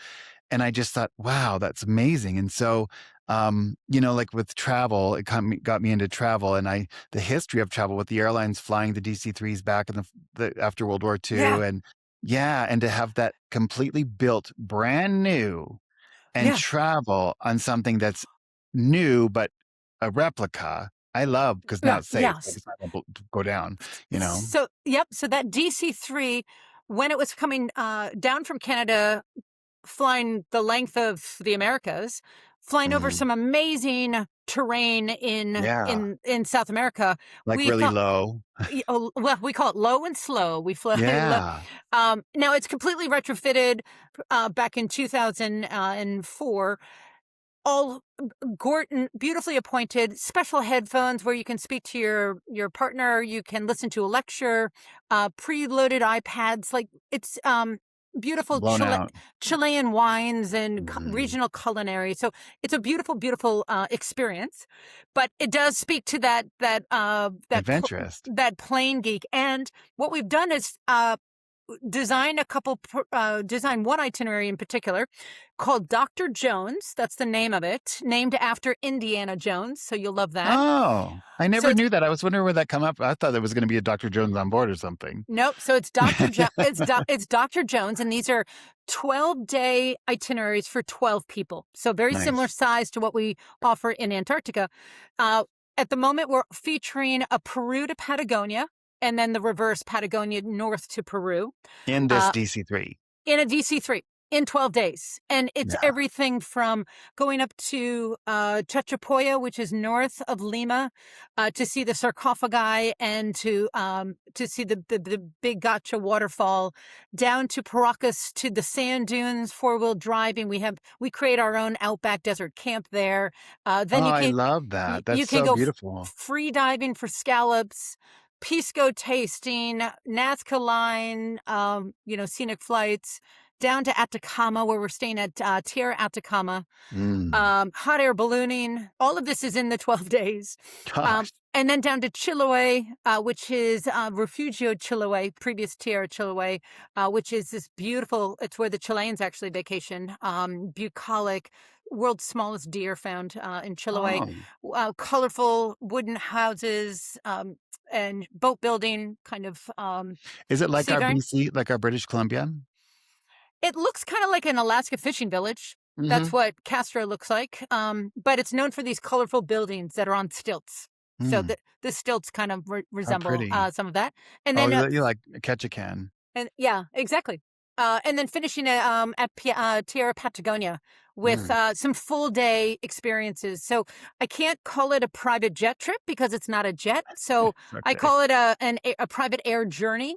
And I just thought, wow, that's amazing. And so, like with travel, it got me into travel, and the history of travel with the airlines flying the DC-3s back in the after World War II, Yeah, and yeah, and to have that completely built brand new and yeah. travel on something that's new but a replica. I love because now Yeah, it's safe, like yes. it's not going to go down. You know. So, yep, so that DC-3, when it was coming, down from Canada, flying the length of the Americas, flying over Mhm. some amazing terrain in Yeah, South America, like we really thought, low. oh, well, we call it low and slow. We fly low. Yeah, Now it's completely retrofitted, back in 2004, all Gorton, beautifully appointed, special headphones where you can speak to your partner, you can listen to a lecture, preloaded iPads, like it's beautiful blown out. Chilean wines and Mhm. regional culinary. So it's a beautiful, beautiful experience, but it does speak to Adventurous. that plane geek. And what we've done is design one itinerary in particular called Dr. Jones. That's the name of it, named after Indiana Jones. So you'll love that. Oh, I So never it's knew that. I was wondering where that come up. I thought there was gonna be a Dr. Jones on board or something. Nope. So it's Dr. Jones, and these are 12-day itineraries for 12 people. So very similar Nice. size to what we offer in Antarctica. Uh, at the moment, we're featuring a Peru to Patagonia, and then the reverse, Patagonia north to Peru. In this Uh, DC-3. in a DC-3 in 12 days. And it's Yeah. everything from going up to Chachapoya, which is north of Lima, to see the sarcophagi and to see the big Gotcha waterfall, down to Paracas to the sand dunes, four-wheel driving. We create our own outback desert camp there. Oh, Then I love that. That's you can so go beautiful. free diving for scallops, pisco tasting, Nazca line, scenic flights, down to Atacama, where we're staying at Tierra Atacama, Mm. hot air ballooning. All of this is in the 12 days. Gosh. And then down to Chiloé, which is Refugio Chiloé, previous Tierra Chiloé, which is this beautiful, it's where the Chileans actually vacation, bucolic, world's smallest deer found in Chiloé, Oh. colorful wooden houses, and boat building, kind of Is it like our seafaring. BC, like our British Columbia? It looks kind of like an Alaska fishing village. That's Mhm. what Castro looks like. But it's known for these colorful buildings that are on stilts. So Mm. the stilts kind of How resemble pretty. some of that. And Oh, then, you like catch a can. and yeah, exactly. And then finishing at Tierra Patagonia with Mm. some full day experiences. So I can't call it a private jet trip because it's not a jet. So I Okay. call it a private air journey.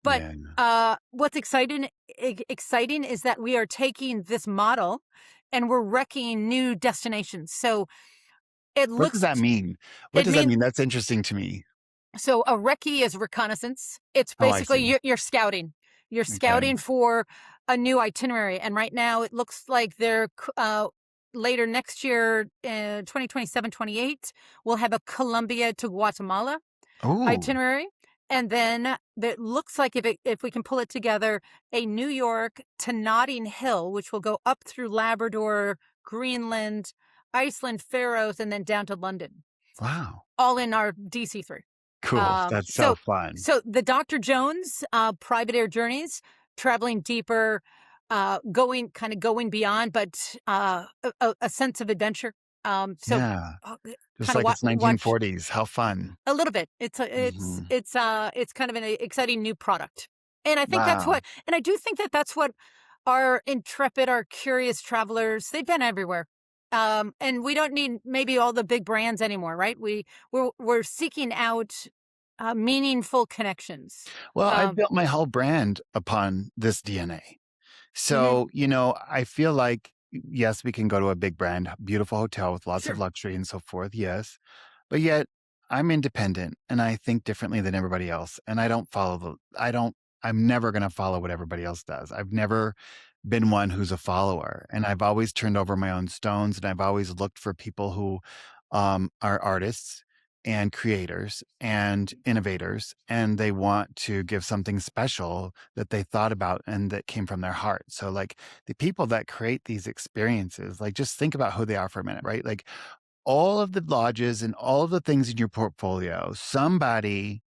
But Yeah. what's exciting is that we are taking this model and we're wrecking new destinations. So it What does looks that mean? What it does that mean mean? That's interesting to me. so a recce is reconnaissance. It's Oh, I basically see. you're scouting. You're Okay. scouting for a new itinerary, and right now it looks like later next year, 2027, 28, we'll have a Colombia to Guatemala Oh, itinerary. And then that looks like if we can pull it together, a New York to Notting Hill, which will go up through Labrador, Greenland, Iceland, Faroes, and then down to London, wow. all in our DC-3. Cool. That's so So fun. so the Dr. Jones private air journeys, traveling deeper, going beyond, but a sense of adventure. So Yeah. Just kind of like it's watch 1940s. How fun. a little bit. Mhm. It's kind of an exciting new product. And I think that's Wow. what and I do think that that's what our intrepid, our curious travelers, they've been everywhere. And we don't need maybe all the big brands anymore, right? We're seeking out meaningful connections. Well, I Um, built my whole brand upon this DNA. mhm, So, I feel like, yes, we can go to a big brand, beautiful hotel with lots of sure. luxury and so forth. Yes. But yet I'm independent and I think differently than everybody else. And I'm never going to follow what everybody else does. I've never been one who's a follower. And I've always turned over my own stones and I've always looked for people who are artists and creators and innovators, and they want to give something special that they thought about and that came from their heart. So, like the people that create these experiences, like just think about who they are for a minute, right? Like all of the lodges and all of the things in your portfolio, somebody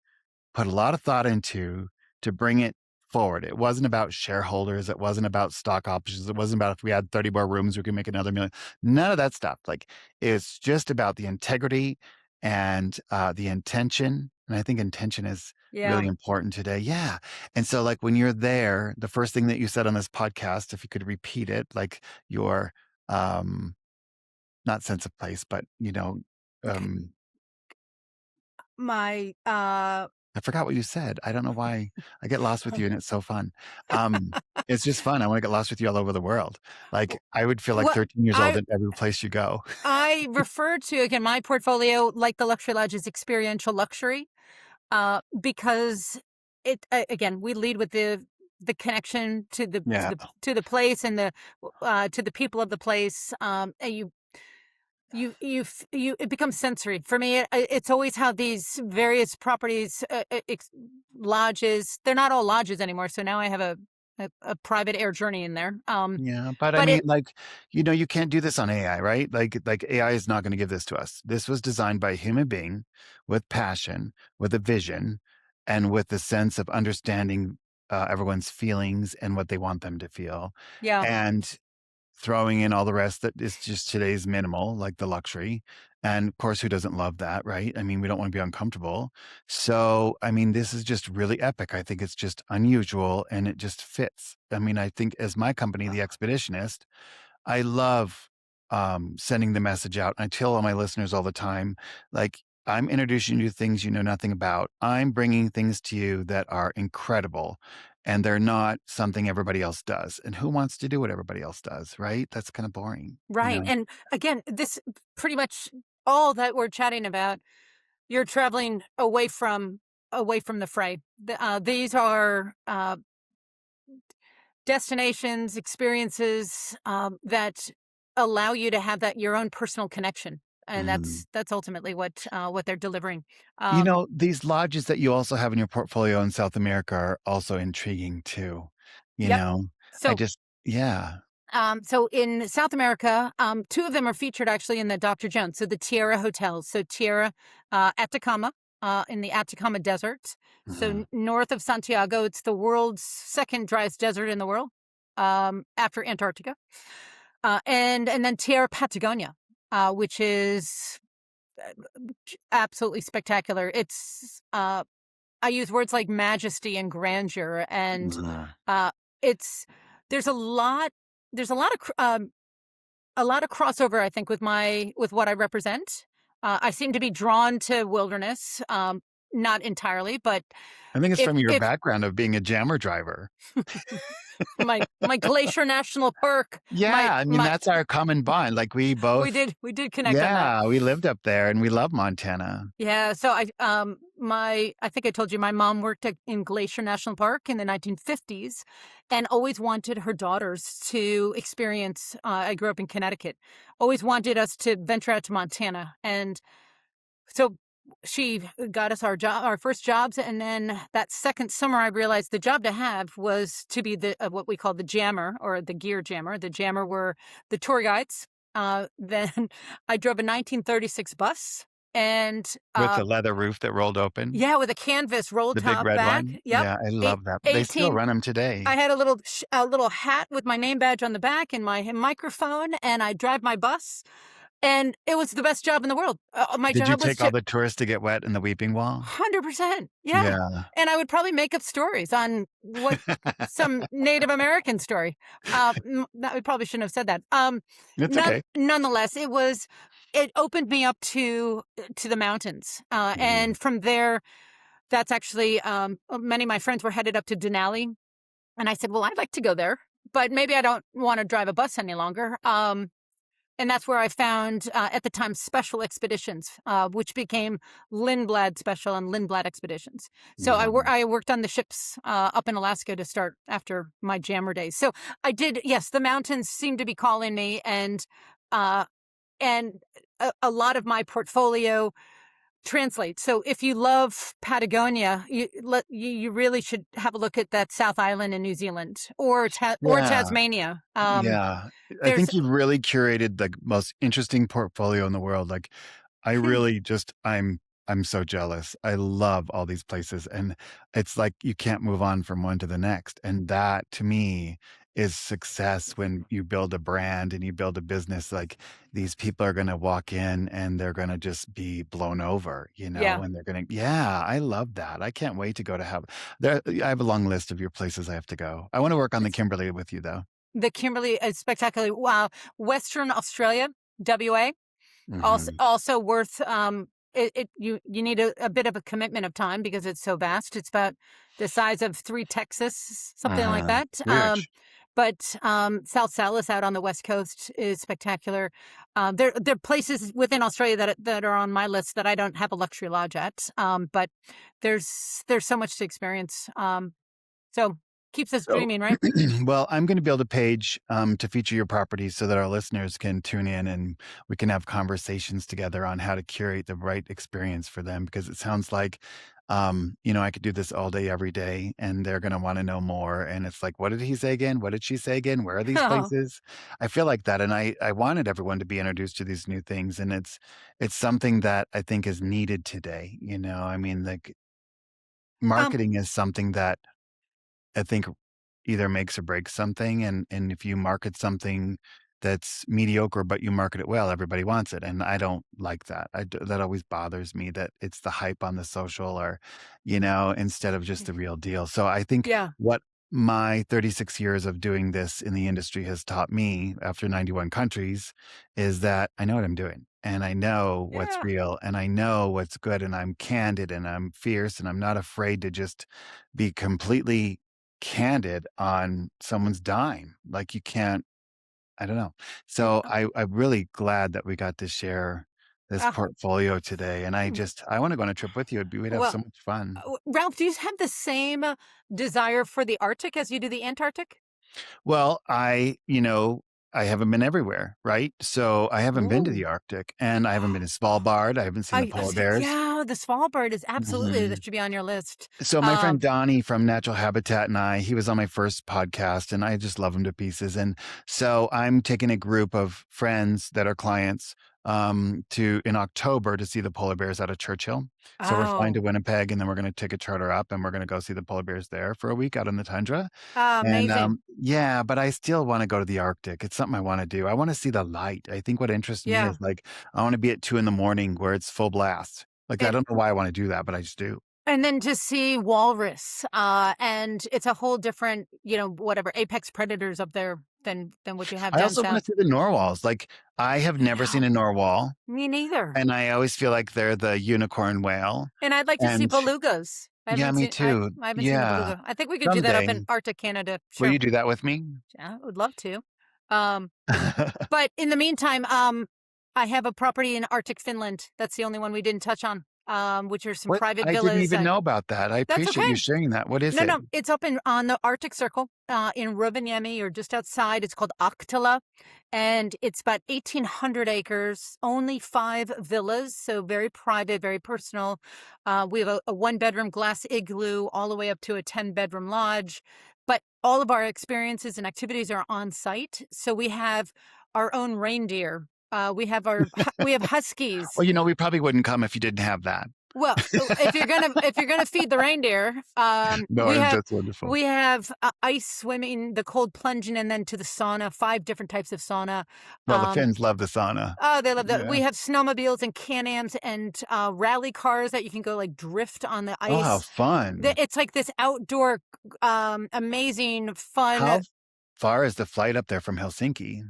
put a lot of thought into to bring it forward. It wasn't about shareholders. It wasn't about stock options. It wasn't about if we had 30 more rooms, we could make another million. None of that stuff. Like it's just about the integrity and the intention. And I think intention is Yeah. really important today. Yeah. And so like when you're there, the first thing that you said on this podcast, if you could repeat it, like your um not sense of place, but um My I forgot what you said. I don't know why I get lost with you and it's so fun. It's just fun. I want to get lost with you all over the world. Like I would feel like what 13 years old I in every place you go. I refer to again my portfolio like the luxury lodge is experiential luxury, because again we lead with the connection to the to Yeah. the to the place and the to the people of the place. And you it becomes sensory for me. It's always how these various properties, lodges. They're not all lodges anymore. So now I have a private air journey in there. Yeah, but I But mean, it like, you can't do this on AI, right? Like AI is not going to give this to us. This was designed by a human being with passion, with a vision, and with the sense of understanding everyone's feelings and what they want them to feel. Yeah. And throwing in all the rest that is just today's minimal, like the luxury. And of course, who doesn't love that, right? I mean, we don't want to be uncomfortable. So, I mean, this is just really epic. I think it's just unusual and it just fits. I mean, I think as my company, The Expeditionist, I love sending the message out. I tell all my listeners all the time, like, I'm introducing you to things you know nothing about. I'm bringing things to you that are incredible and they're not something everybody else does. And who wants to do what everybody else does, right? That's kind of boring, you Right. know? And again, this pretty much all that we're chatting about, you're traveling away from the fray. These are destinations, experiences that allow you to have that your own personal connection, and Mhm. that's ultimately what they're delivering. Um, These lodges that you also have in your portfolio in South America are also intriguing too. You yep. know, I So just, yeah. So in South America, two of them are featured actually in the Dr. Jones. So the Tierra hotels. So Tierra, Atacama, in the Atacama Desert. So Mhm. north of Santiago, it's the world's second driest desert in the world, after Antarctica. And then Tierra Patagonia, which is absolutely spectacular. I use words like majesty and grandeur, and Mhm. uh, it's there's a lot there's a lot of crossover, I think, with what I represent. I seem to be drawn to wilderness, not entirely, but I think it's from your if background of being a jammer driver. my Glacier National Park, Yeah, I mean, my that's our common bond, like, we both we did connect on that. yeah, we lived up there and we love Montana. Yeah, so I think I told you my mom worked in Glacier National Park in the 1950s and always wanted her daughters to experience I grew up in Connecticut. Always wanted us to venture out to Montana, and so she got us our first jobs, and then that second summer I realized the job to have was to be the what we call the jammer or the gear jammer. The jammer were the tour guides. Then I drove a 1936 bus, and With the leather roof that rolled open, yeah, with a canvas roll the big top red back. one. Yep. Yeah, I love that. They still 18 run them I today. had a little hat with my name badge on the back and my microphone, and I drive my bus. And it was the best job in the world. My Did you job was take all the tourists to get wet in the weeping wall? 100%. Yeah. Yeah. And I would probably make up stories on what some Native American story. That we probably shouldn't have said that. It's okay. Nonetheless, it opened me up to the mountains. Mhm. And from there, that's actually many of my friends were headed up to Denali, and I said, "Well, I'd like to go there, but maybe I don't want to drive a bus any longer." And that's where I found, at the time, Special Expeditions, which became Lindblad Special and Lindblad Expeditions. So Yeah. I worked on the ships up in Alaska to start after my jammer days. So I did, yes, the mountains seem to be calling me, uh, and a lot of my portfolio translates. So if you love Patagonia, you really should have a look at that South Island in New Zealand or Yeah. Tasmania. Yeah. I There's think you've really curated the most interesting portfolio in the world. Like, I really just I'm so jealous. I love all these places, and it's like you can't move on from one to the next, and that to me is success when you build a brand and you build a business. Like, these people are gonna walk in and they're gonna just be blown over, yeah. and they're gonna Yeah, I love that. I can't wait to go to have there I have a long list of your places I have to go. I wanna work on the Kimberley with you, though. The Kimberley is spectacular. Wow, Western Australia, WA, Mhm. also worth. You need a bit of a commitment of time because it's so vast. It's about the size of 3 Texas, something like Uh-huh. that. Huge. But South Sallis out on the west coast is spectacular. There are places within Australia that are on my list that I don't have a luxury lodge at. But there's so much to experience. So keeps us So, dreaming, right? well, I'm going to build a page to feature your properties so that our listeners can tune in and we can have conversations together on how to curate the right experience for them. Because it sounds like, I could do this all day, every day, and they're going to want to know more. And it's like, what did he say again? What did she say again? Where are these Oh, places? I feel like that, and I wanted everyone to be introduced to these new things, and it's something that I think is needed today. I mean, like um, marketing is something that I think either makes or breaks something, and if you market something that's mediocre, but you market it well, everybody wants it, and I don't like that. That always bothers me that it's the hype on the social or, instead of just the real deal. So I think yeah. what my 36 years of doing this in the industry has taught me after 91 countries is that I know what I'm doing, and I know what's Yeah. real, and I know what's good, and I'm candid, and I'm fierce, and I'm not afraid to just be completely candid on someone's dime. Like, you can't I don't know. So Uh, I'm really glad that we got to share this uh, portfolio today, and I wanna go on a trip with you. We'd have well, so much fun. Ralph, do you have the same desire for the Arctic as you do the Antarctic? Well, I haven't been everywhere, right? So I haven't been to the Ooh. Arctic, and I haven't been to Svalbard. I haven't seen the I polar see. bears. Yeah, the Svalbard is absolutely Mhm. that should be on your list. So my friend Um, Donnie from Natural Habitat and he was on my first podcast and I just love him to pieces. And so I'm taking a group of friends that are clients to in October to see the polar bears out of Churchill. So we're flying to oh, Winnipeg and then we're going to take a charter up and we're going to go see the polar bears there for a week out in the tundra. And amazing. yeah, but I still want to go to the Arctic. It's something I want to do. I want to see the light. I think what interests me Yeah. is like I want to be at 2 in the morning where it's full blast. Like I And don't know why I want to do that, but I just do. and then to see walrus, and it's a whole different, whatever apex predators up there than what you have I down also wanna south. see the narwhals, like, I have never Yeah, seen a narwhal, me neither. and I always feel like they're the unicorn whale, And I'd like to see and belugas. yeah, me too. I haven't seen the Yeah, beluga. I think we could do that up someday. in Arctic Canada. Will Sure. you do that with me? Yeah, I would love to. Um, but in the meantime, I have a property in Arctic Finland. That's the only one we didn't touch on. Which are some What? private I didn't villas. even know about that. I That's appreciate you okay. sharing that. What is No, it? no, it's up on the Arctic Circle, in Rovaniemi or just outside. It's called Aktala, and it's about 1,800 acres. Only 5 villas, so very private, very personal. We have a one-bedroom glass igloo all the way up to a 10-bedroom lodge. But all of our experiences and activities are on site. So we have our own reindeer. We have we have huskies. Well, we probably wouldn't come if you didn't have that. Well, if you're gonna feed the reindeer, No, that's wonderful. we have ice swimming, the cold plunging, and then to the sauna. 5 different types of sauna. Well, the Finns love the sauna. Oh, they love that. Yeah. We have snowmobiles and Can-Ams and rally cars that you can go like drift on the Oh, how ice. fun. It's like this outdoor, amazing fun. How far is the flight up there from Helsinki?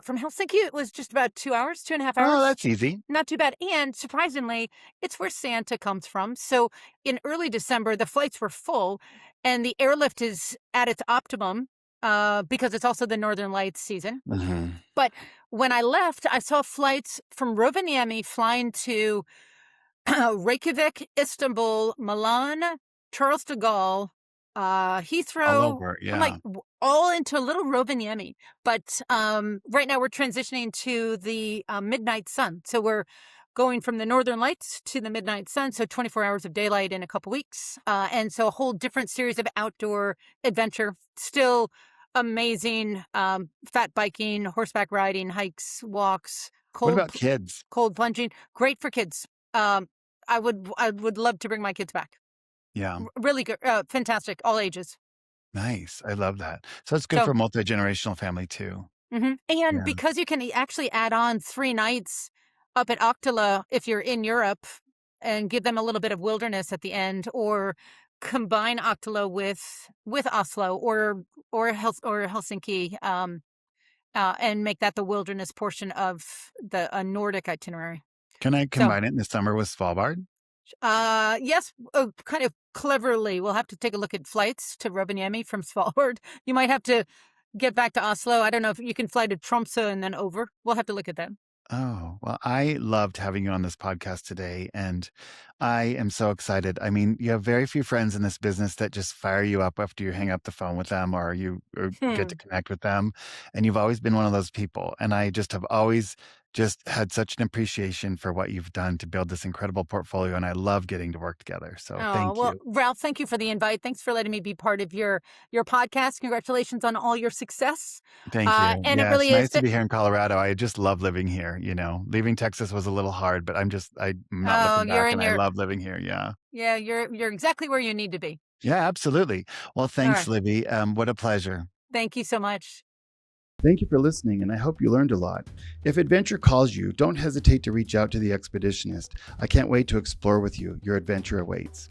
From Helsinki, it was just about 2 hours, 2.5 Oh, hours. that's easy. Not too bad. And surprisingly, it's where Santa comes from. So in early December, the flights were full and the airlift is at its optimum because it's also the Northern Lights season. Mhm. But when I left, I saw flights from Rovaniemi flying to Reykjavik, Istanbul, Milan, Charles de Gaulle, Heathrow. All over, I'm like, yeah. all into a little Rovaniemi. But right now we're transitioning to the midnight sun. So we're going from the Northern Lights to the midnight sun. So 24 hours of daylight in a couple weeks. And so a whole different series of outdoor adventure. Still amazing fat biking, horseback riding, hikes, walks, What about kids? cold plunging. Great for kids. I would love to bring my kids back. Yeah. Really good, fantastic, all ages. Nice. I love that. So it's good for multi-generational family too. And Yeah. because you can actually add on 3 nights up at Octola if you're in Europe and give them a little bit of wilderness at the end, or combine Octola with Oslo or Helsinki, and make that the wilderness portion of the Nordic itinerary. Can I combine it in the summer with Svalbard? Yes, kind of cleverly. We'll have to take a look at flights to Rovaniemi from Svalbard. You might have to get back to Oslo. I don't know if you can fly to Tromsø and then over. We'll have to look at that. Oh, well, I loved having you on this podcast today, and I am so excited. I mean, you have very few friends in this business that just fire you up after you hang up the phone with them or you get to connect with them, and you've always been one of those people. And I just have always just had such an appreciation for what you've done to build this incredible portfolio, and I love getting to work together. So thank well, you. Ralph, thank you for the invite. Thanks for letting me be part of your podcast. Congratulations on all your success. Thank you. And it Yeah, really it's nice is. to be here in Colorado. I just love living here. Leaving Texas was a little hard, but I'm not looking back, and I love living here. Yeah. Yeah, you're exactly where you need to be. Yeah, absolutely. Well, thanks, right. Libby. What a pleasure. Thank you so much. Thank you for listening, and I hope you learned a lot. If adventure calls you, don't hesitate to reach out to the expeditionist. I can't wait to explore with you. Your adventure awaits.